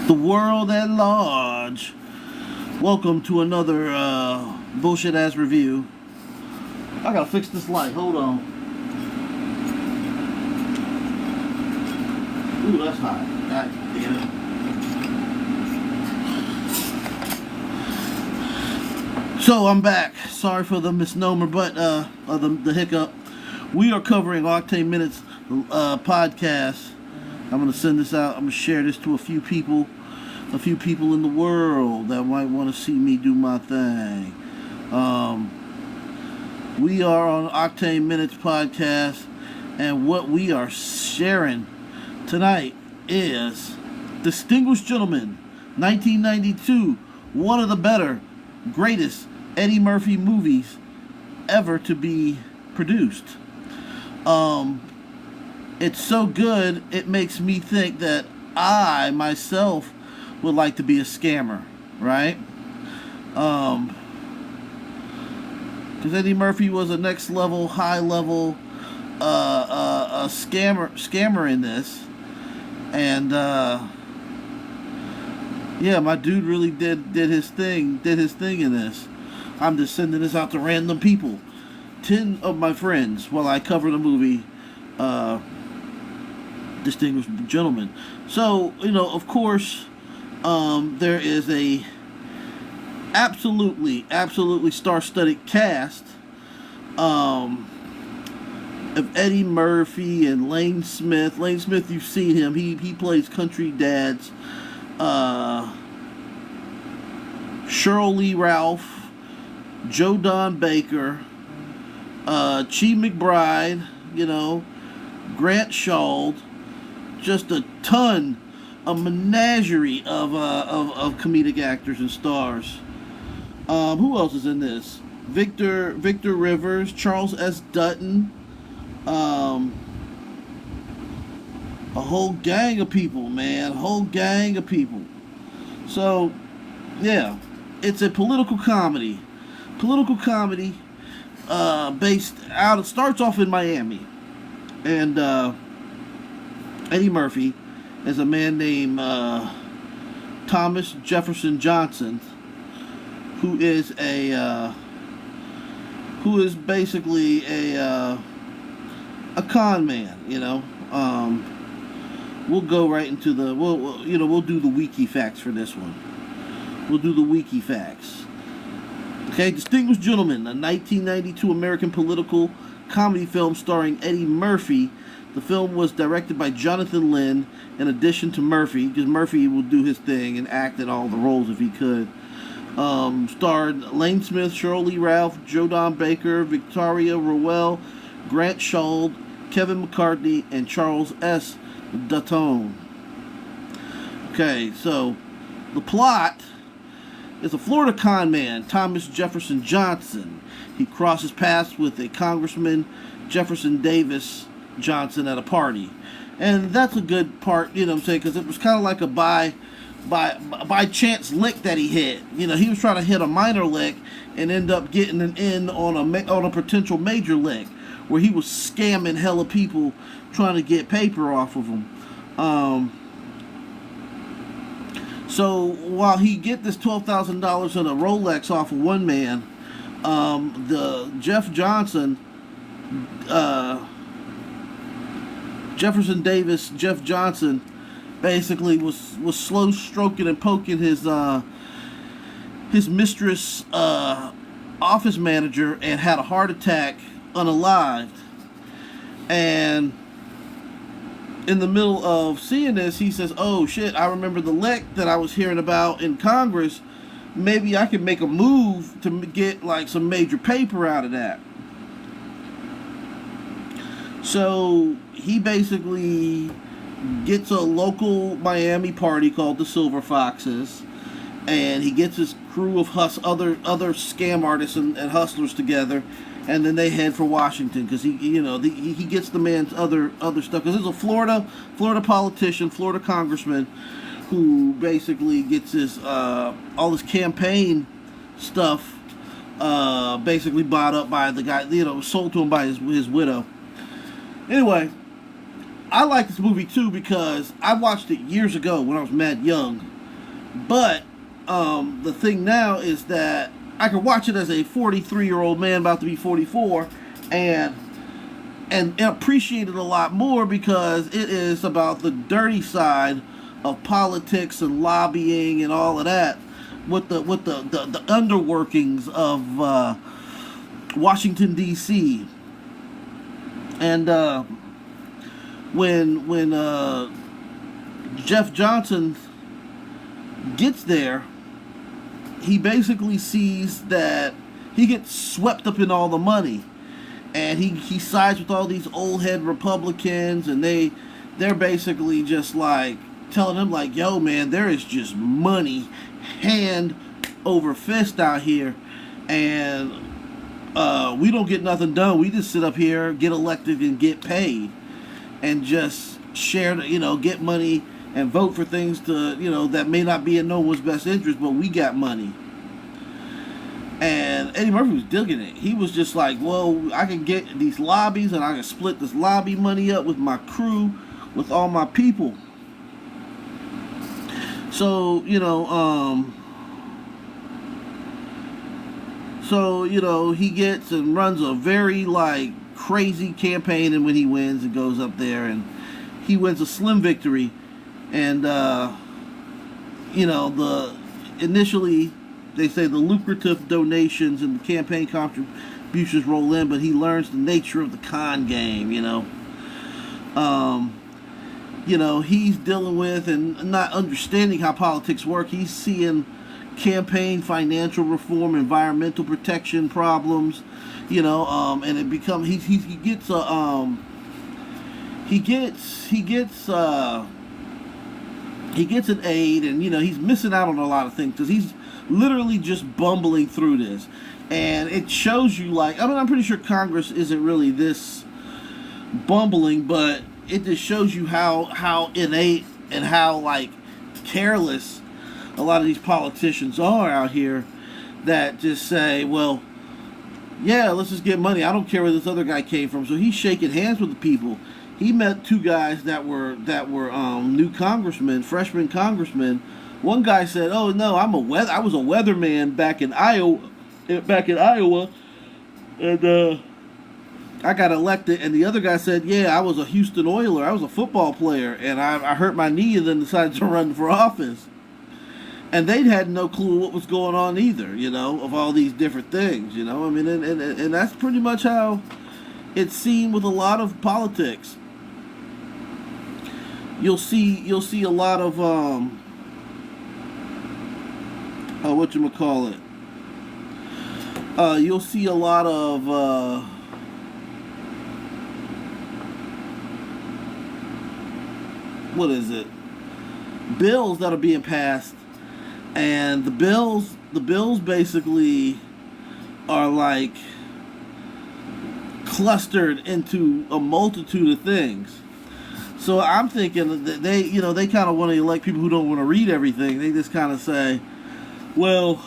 the world at large. Welcome to another bullshit ass review. I gotta fix this light. Hold on. Ooh, that's hot. God damn it. So I'm back. Sorry for the misnomer, but the hiccup. We are covering Oktane Minutes Podcast. I'm gonna send this out. I'm gonna share this to a few people in the world that might want to see me do my thing. We are on Oktane Minutes Podcast, and what we are sharing tonight is Distinguished Gentleman, 1992, one of the better, greatest Eddie Murphy movies ever to be produced. It's so good, it makes me think that I, myself, would like to be a scammer, right? Because Eddie Murphy was a next level, high level a scammer in this. And, yeah, my dude really did his thing in this. I'm just sending this out to random people. 10 of my friends while I cover the movie, Distinguished Gentleman. So, of course, there is a absolutely star-studded cast of Eddie Murphy and Lane Smith. Lane Smith, you've seen him. He plays Country Dads. Cheryl Lee Ralph, Joe Don Baker, Chi McBride, Grant Shauld, just a ton, a menagerie of comedic actors and stars. Who else is in this? Victor Rivers, Charles S. Dutton, a whole gang of people, man, So, yeah, it's a political comedy. Based out. It starts off in Miami, and Eddie Murphy is a man named Thomas Jefferson Johnson, who is basically a con man. We'll go right into we'll do the wiki facts for this one. We'll do the wiki facts. Okay, Distinguished Gentleman, a 1992 American political comedy film starring Eddie Murphy. The film was directed by Jonathan Lynn, in addition to Murphy, because Murphy will do his thing and act in all the roles if he could. Starred Lane Smith, Cheryl Lee Ralph, Joe Don Baker, Victoria Rowell, Grant Shauld, Kevin McCartney, and Charles S. Dutton. Okay, so the plot is a Florida con man, Thomas Jefferson Johnson. He crosses paths with a Congressman, Jefferson Davis Johnson, at a party. And that's a good part, because it was kind of like a by chance lick that he hit. He was trying to hit a minor lick and end up getting an in on a potential major lick, where he was scamming hella people trying to get paper off of them. So while he get this $12,000 and a Rolex off of one man, the Jefferson Davis, Jeff Johnson, basically was slow stroking and poking his mistress office manager, and had a heart attack unalived. And in the middle of seeing this, he says, "Oh shit, I remember the lick that I was hearing about in Congress. Maybe I could make a move to get like some major paper out of that." So he basically gets a local Miami party called the Silver Foxes, and he gets his crew of other scam artists and hustlers together, and then they head for Washington, because he gets the man's other stuff, because there's a Florida politician, Florida congressman, who basically gets his all his campaign stuff basically bought up by the guy, sold to him by his widow. Anyway, I like this movie too because I watched it years ago when I was mad young. But the thing now is that I can watch it as a 43-year-old man about to be 44, and appreciate it a lot more because it is about the dirty side of politics and lobbying and all of that, with the underworkings of Washington D.C. And when Jeff Johnson gets there, he basically sees that he gets swept up in all the money, and he sides with all these old head Republicans, and they're basically just like telling him like, yo man, there is just money hand over fist out here, and we don't get nothing done. We just sit up here, get elected, and get paid, and just share, get money and vote for things that may not be in no one's best interest, but we got money. And Eddie Murphy was digging it. He was just like, well, I can get these lobbies, and I can split this lobby money up with my crew, with all my people. So, he gets and runs a very, crazy campaign, and when he wins, it goes up there, and he wins a slim victory. And, initially, they say the lucrative donations and the campaign contributions roll in, but he learns the nature of the con game, he's dealing with and not understanding how politics work. He's seeing campaign financial reform, environmental protection problems, and it becomes he gets an aide, and he's missing out on a lot of things because he's literally just bumbling through this, and it shows you I'm pretty sure Congress isn't really this bumbling, but it just shows you how innate and how careless a lot of these politicians are out here, that just say, well, yeah, let's just get money. I don't care where this other guy came from. So he's shaking hands with the people. He met two guys that were new congressmen, freshman congressmen. One guy said, "Oh no, I was a weatherman back in Iowa, and I got elected." And the other guy said, "Yeah, I was a Houston Oiler. I was a football player, and I hurt my knee and then decided to run for office." And they'd had no clue what was going on either, of all these different things, and that's pretty much how it's seen with a lot of politics. You'll see a lot of you'll see a lot of bills that are being passed, and the bills basically are clustered into a multitude of things. So I'm thinking that they kind of want to elect people who don't want to read everything. They just kind of say, well,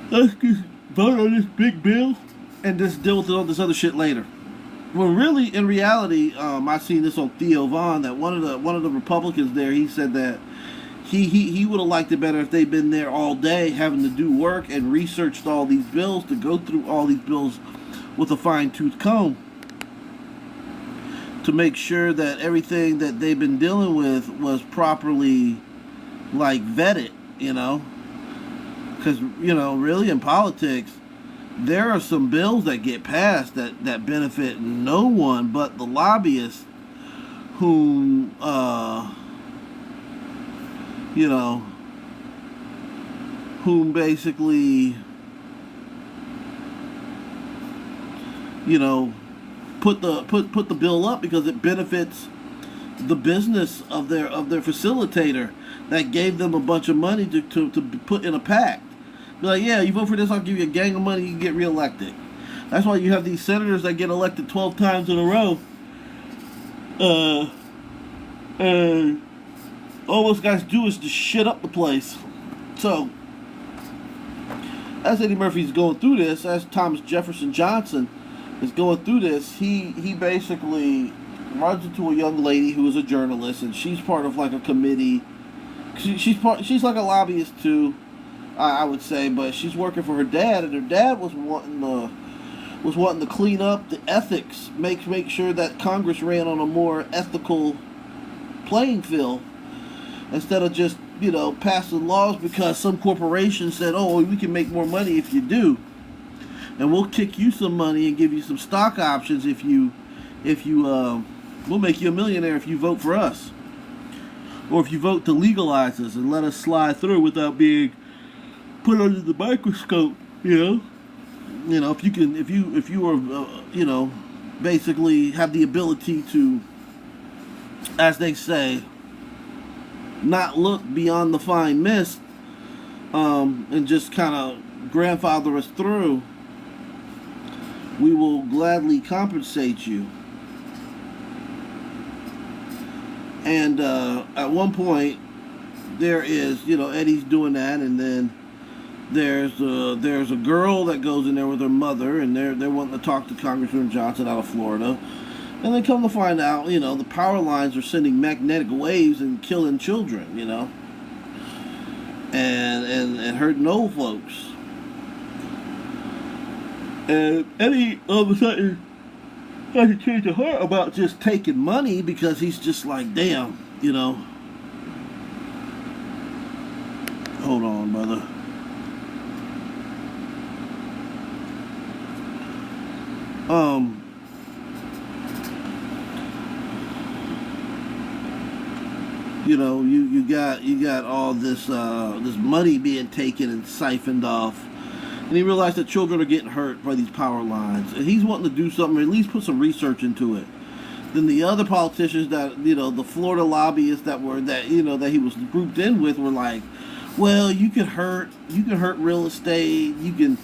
let's just vote on this big bill and just deal with all this other shit later. Well, really, in reality, I've seen this on Theo Vaughn, that one of the Republicans there, he said that he would have liked it better if they'd been there all day having to do work and researched all these bills, to go through all these bills with a fine-tooth comb to make sure that everything that they've been dealing with was properly vetted, because really in politics there are some bills that get passed that benefit no one but the lobbyists, whom basically put the bill up because it benefits the business of their facilitator that gave them a bunch of money to put in a pact. Be like, yeah, you vote for this, I'll give you a gang of money, you can get reelected. That's why you have these senators that get elected 12 times in a row. And all those guys do is just shit up the place. So, as Eddie Murphy's going through this, as Thomas Jefferson Johnson is going through this, he basically runs into a young lady who is a journalist, and she's part of a committee She's like a lobbyist too, I would say, but she's working for her dad, and her dad was wanting to clean up the ethics, make sure that Congress ran on a more ethical playing field instead of just passing laws because some corporation said, oh, we can make more money if you do, and we'll kick you some money and give you some stock options if you we'll make you a millionaire if you vote for us, or if you vote to legalize us and let us slide through without being put under the microscope. If you are basically have the ability to, as they say, not look beyond the fine mist, and just kind of grandfather us through, we will gladly compensate you. And at one point, there is, Eddie's doing that, and then there's a girl that goes in there with her mother, and they're wanting to talk to Congressman Johnson out of Florida, and they come to find out, the power lines are sending magnetic waves and killing children, and hurting old folks. And Eddie all of a sudden had to change his heart about just taking money because he's just like, damn, Hold on, brother. You got all this money being taken and siphoned off, and he realized that children are getting hurt by these power lines, and he's wanting to do something, or at least put some research into it. Then the other politicians that the Florida lobbyists that he was grouped in with were like, well, you can hurt real estate, you can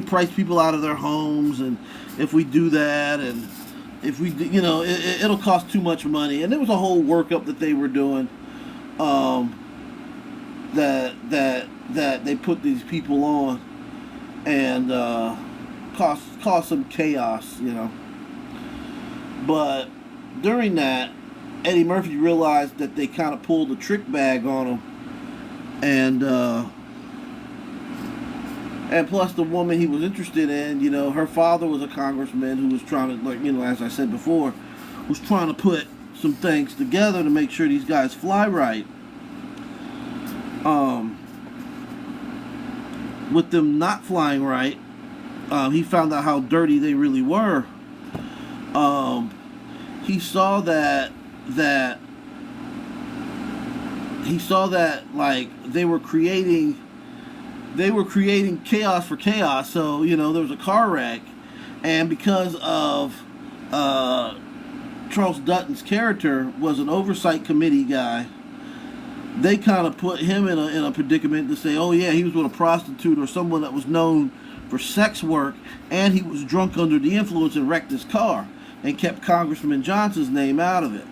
price people out of their homes, and if we do that, and if we it'll cost too much money, and there was a whole workup that they were doing, that they put these people on, and caused some chaos, But during that, Eddie Murphy realized that they kind of pulled a trick bag on him, and plus the woman he was interested in, her father was a congressman who was trying to, as I said before, was trying to put some things together to make sure these guys fly right. With them not flying right, he found out how dirty they really were. He saw that like they were creating chaos for chaos. So there was a car wreck, and because of Charles Dutton's character was an oversight committee guy, they kind of put him in a predicament to say, oh yeah, he was with a prostitute or someone that was known for sex work, and he was drunk under the influence and wrecked his car and kept Congressman Johnson's name out of it.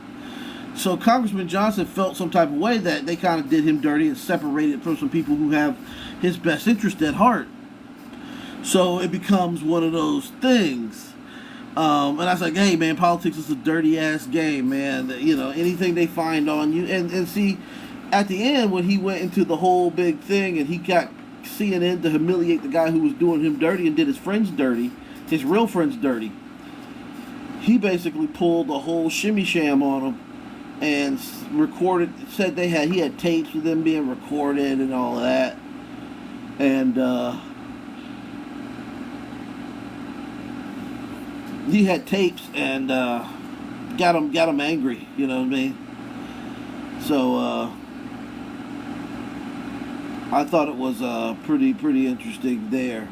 So Congressman Johnson felt some type of way that they kind of did him dirty and separated from some people who have his best interest at heart. So it becomes one of those things. And I was like, hey man, politics is a dirty ass game, man. Anything they find on you, and see, at the end when he went into the whole big thing and he got CNN to humiliate the guy who was doing him dirty and did his friends dirty, his real friends dirty, he basically pulled the whole shimmy sham on him and said he had tapes of them being recorded and all of that, and he had tapes and got him angry, you know what I mean? So I thought it was pretty interesting there.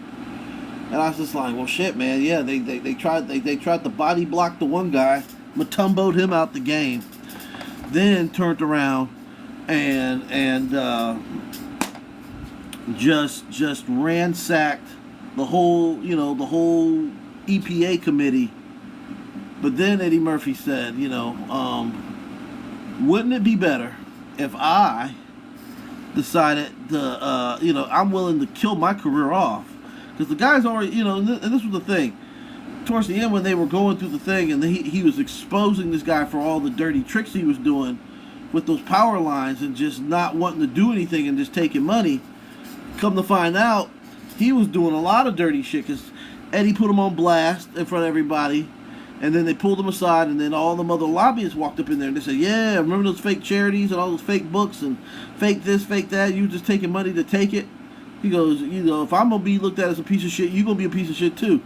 And I was just like, well, shit, man. Yeah, they tried to body block the one guy, Matumbo'd him out the game, then turned around and just ransacked the whole EPA committee. But then Eddie Murphy said, wouldn't it be better if I decided to, I'm willing to kill my career off? Because the guy's already, and this was the thing. Towards the end when they were going through the thing and he was exposing this guy for all the dirty tricks he was doing with those power lines and just not wanting to do anything and just taking money. Come to find out, he was doing a lot of dirty shit because Eddie put him on blast in front of everybody, and then they pulled him aside, and then all the other lobbyists walked up in there and they said, yeah, remember those fake charities and all those fake books and fake this, fake that, you just taking money to take it? He goes, if I'm going to be looked at as a piece of shit, you're going to be a piece of shit too.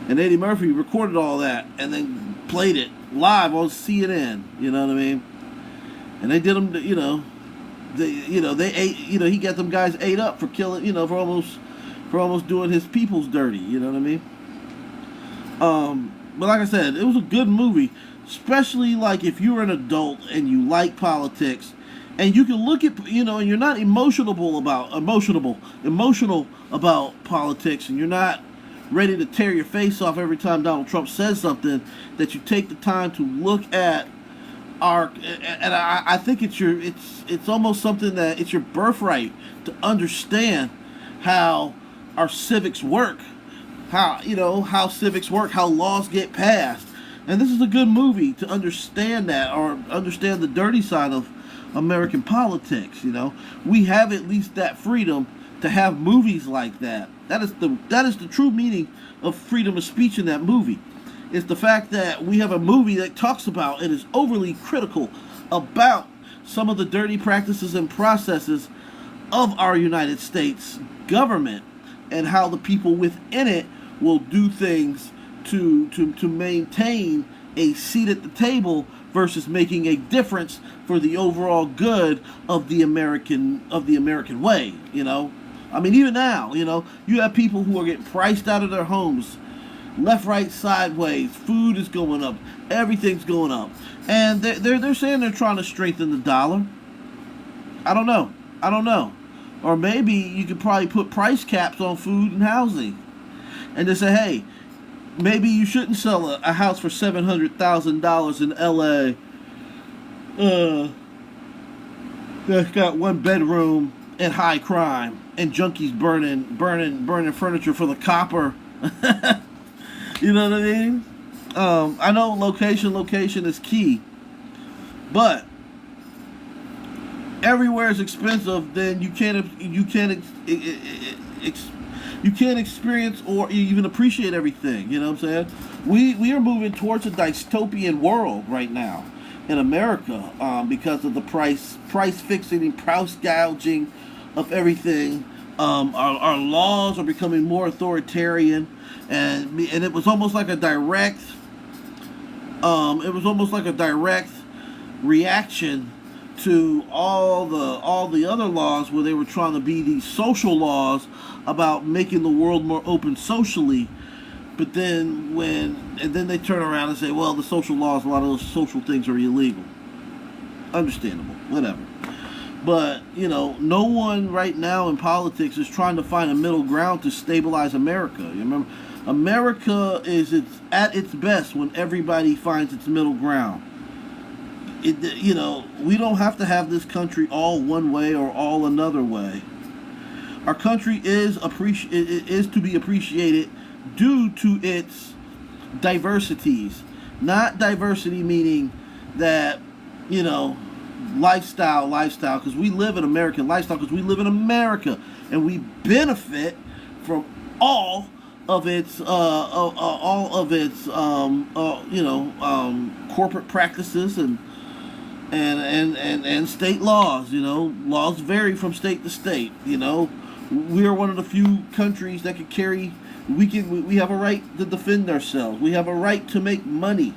And Eddie Murphy recorded all that and then played it live on CNN, you know what I mean? And they did him, they ate, he got them guys ate up for killing, for almost doing his peoples dirty, you know what I mean? But like I said, it was a good movie, especially like if you're an adult and you like politics, and you can look at, and you're not emotional about politics, and you're not ready to tear your face off every time Donald Trump says something, that you take the time to look at I think it's almost something that it's your birthright to understand how our civics work, how laws get passed. And this is a good movie to understand that, or understand the dirty side of American politics. We have at least that freedom to have movies like that. That is the true meaning of freedom of speech in that movie. It's the fact that we have a movie that talks about and is overly critical about some of the dirty practices and processes of our United States government, and how the people within it will do things to maintain a seat at the table versus making a difference for the overall good of the American way. I mean, even now, you have people who are getting priced out of their homes, left, right, sideways. Food is going up. Everything's going up, and they're saying they're trying to strengthen the dollar. I don't know, or maybe you could probably put price caps on food and housing, and just say, hey, maybe you shouldn't sell a house for $700,000 in L.A. That's got one bedroom and high crime and junkies burning furniture for the copper. You know what I mean? I know location is key, but everywhere is expensive. Then you can't experience or even appreciate everything. You know what I'm saying? We are moving towards a dystopian world right now in America, because of the price fixing and price gouging of everything. Our laws are becoming more authoritarian, and it was almost like a direct reaction to all the other laws where they were trying to be these social laws about making the world more open socially. But then then they turn around and say, well, the social laws, a lot of those social things are illegal. Understandable, whatever. But, no one right now in politics is trying to find a middle ground to stabilize America. You remember, America is at its best when everybody finds its middle ground. We don't have to have this country all one way or all another way. Our country is to be appreciated due to its diversities. Not diversity meaning that, lifestyle, because we live in American lifestyle, because we live in America, and we benefit from all of its corporate practices and state laws. Laws vary from state to state. We are one of the few countries that can carry. We have a right to defend ourselves. We have a right to make money.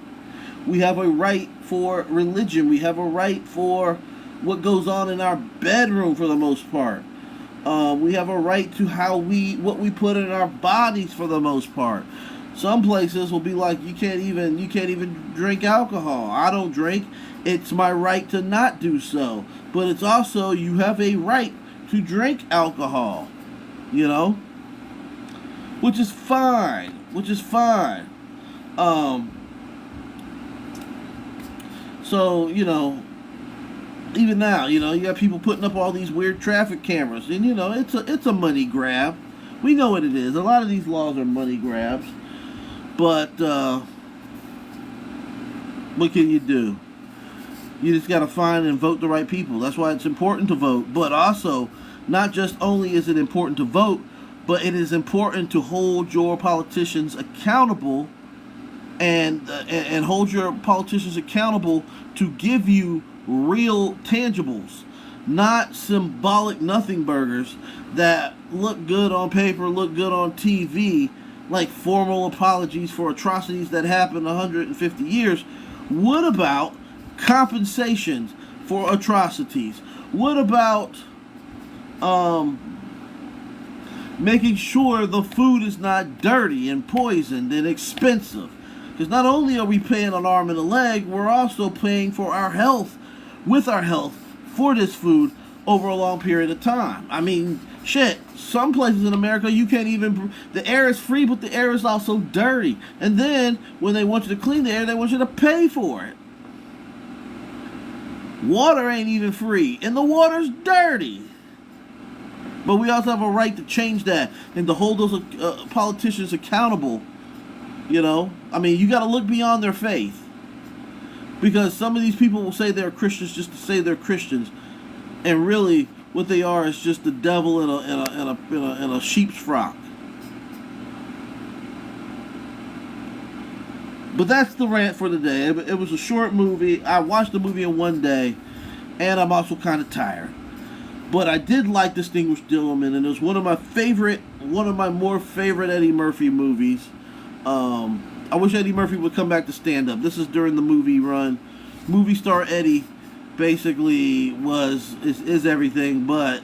We have a right for religion. We have a right for what goes on in our bedroom for the most part. We have a right to what we put in our bodies for the most part. Some places will be like, you can't even drink alcohol. I don't drink. It's my right to not do so. But it's also, you have a right to drink alcohol. Which is fine. So, even now, you got people putting up all these weird traffic cameras, and it's a money grab. We know what it is. A lot of these laws are money grabs, but what can you do? You just got to find and vote the right people. That's why it's important to vote. But also, not just only is it important to vote, but it is important to hold your politicians accountable and hold your politicians accountable to give you real tangibles, not symbolic nothing burgers that look good on paper, look good on TV, like formal apologies for atrocities that happened 150 years. What about compensations for atrocities? What about making sure the food is not dirty and poisoned and expensive? Because not only are we paying an arm and a leg, we're also paying for our health, with our health, for this food over a long period of time. I mean, shit, some places in America you can't even, the air is free, but the air is also dirty. And then, when they want you to clean the air, they want you to pay for it. Water ain't even free, and the water's dirty. But we also have a right to change that and to hold those politicians accountable. You know, I mean, you got to look beyond their faith, because some of these people will say they're Christians just to say they're Christians, and really what they are is just the devil in a sheep's frock. But that's the rant for today. It was a short movie. I watched the movie in one day, and I'm also kind of tired. But I did like Distinguished Gentleman, and it was one of my more favorite Eddie Murphy movies. I wish Eddie Murphy would come back to stand up. This is during the movie run. Movie star Eddie basically is everything. But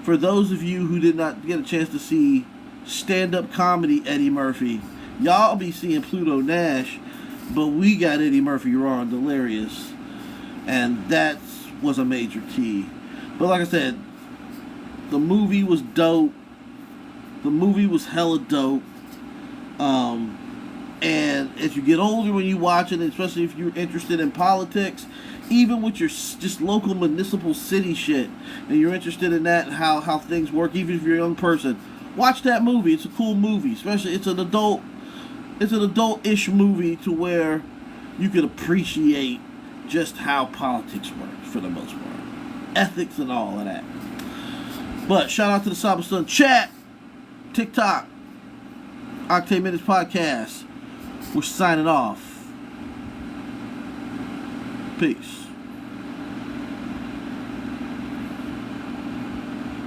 for those of you who did not get a chance to see stand-up comedy Eddie Murphy, y'all be seeing Pluto Nash, but we got Eddie Murphy raw and delirious, and that was a major key. But like I said, the movie was dope. The movie was hella dope. And as you get older, when you watch it, especially if you're interested in politics, even with your just local municipal city shit, and you're interested in that and how things work, even if you're a young person, watch that movie. It's a cool movie. Especially it's an adult-ish movie to where you can appreciate just how politics works for the most part. Ethics and all of that. But shout out to the Saba Sun chat, TikTok, Oktane Minutes Podcast. We're signing off. Peace.